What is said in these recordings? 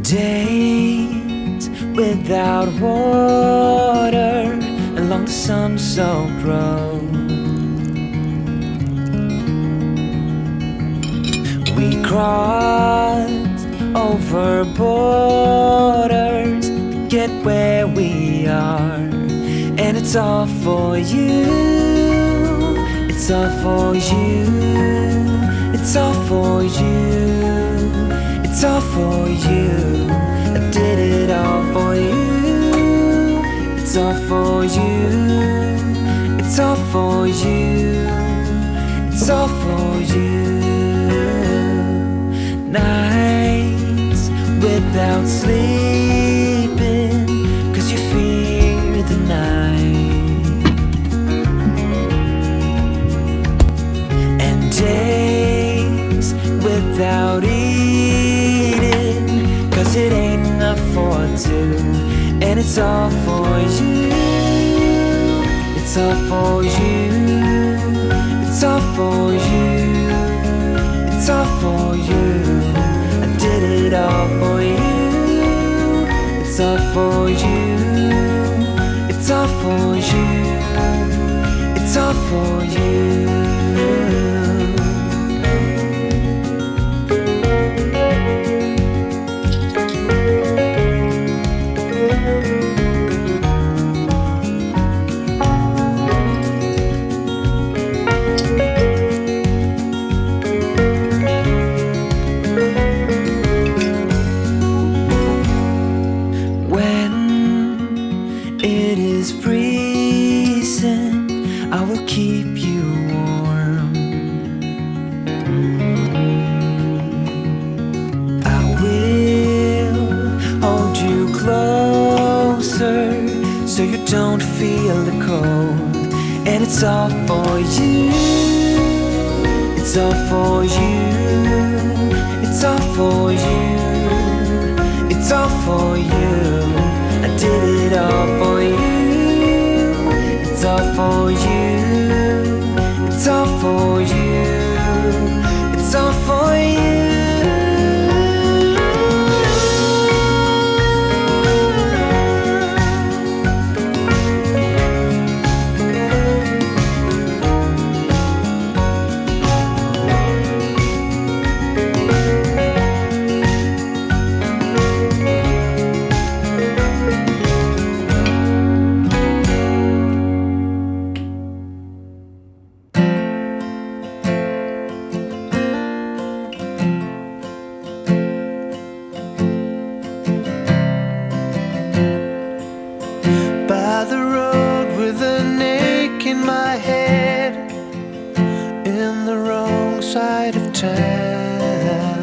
Days without water along the sun-soaked road. We crossed over borders to get where we are, and it's all for you. It's all for you. It's all for you. It's all for you. I did it all for you. It's all for you. It's all for you. It's all for you. Nights without sleeping 'cause you fear the night, and days without eating 'cause it ain't enough for two, and it's all for you. It's all for you. It's all for you. It's all for you. I did it all for you. It's all for you. It's all for you. It's all for you. I will keep you warm. I will hold you closer so you don't feel the cold. And it's all for you. It's all for you. It's all for you. It's all for you. I did it all for you. It's all for you. It's all for you. It's all for you. By the road with an ache in my head, in the wrong side of town,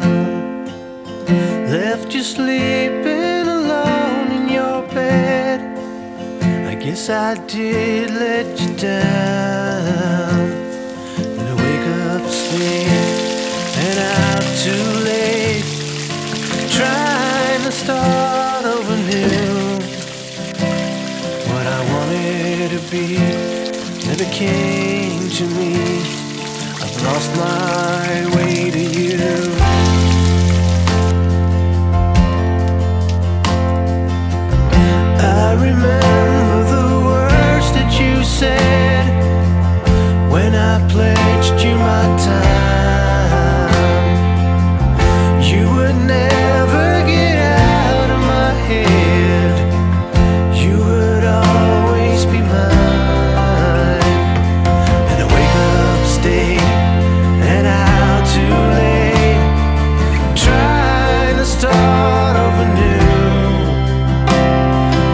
left you sleeping alone in your bed. I guess I did let you down. And I wake up asleep and out too late, trying to start over new. What I wanted to be never came to me. I've lost my way to you. I remember the words that you said when I pledged you my time. You would never get out of my head. You would always be mine. And I wake up staying and out too late, trying to start over new.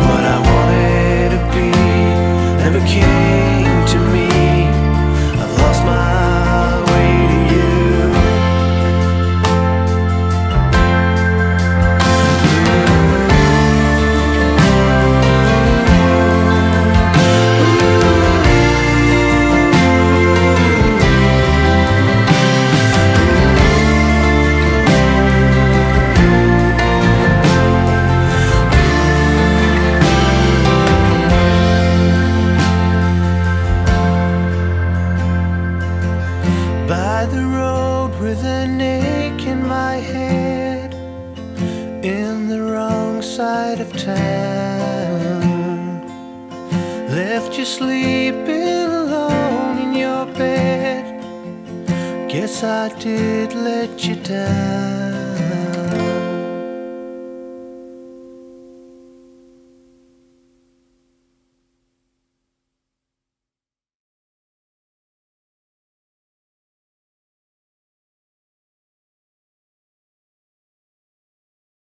What I wanted to be never came to me. I've lost my way to you. By the road with an ache in my head, in the wrong side of town, left you sleeping alone in your bed. Guess I did let you down.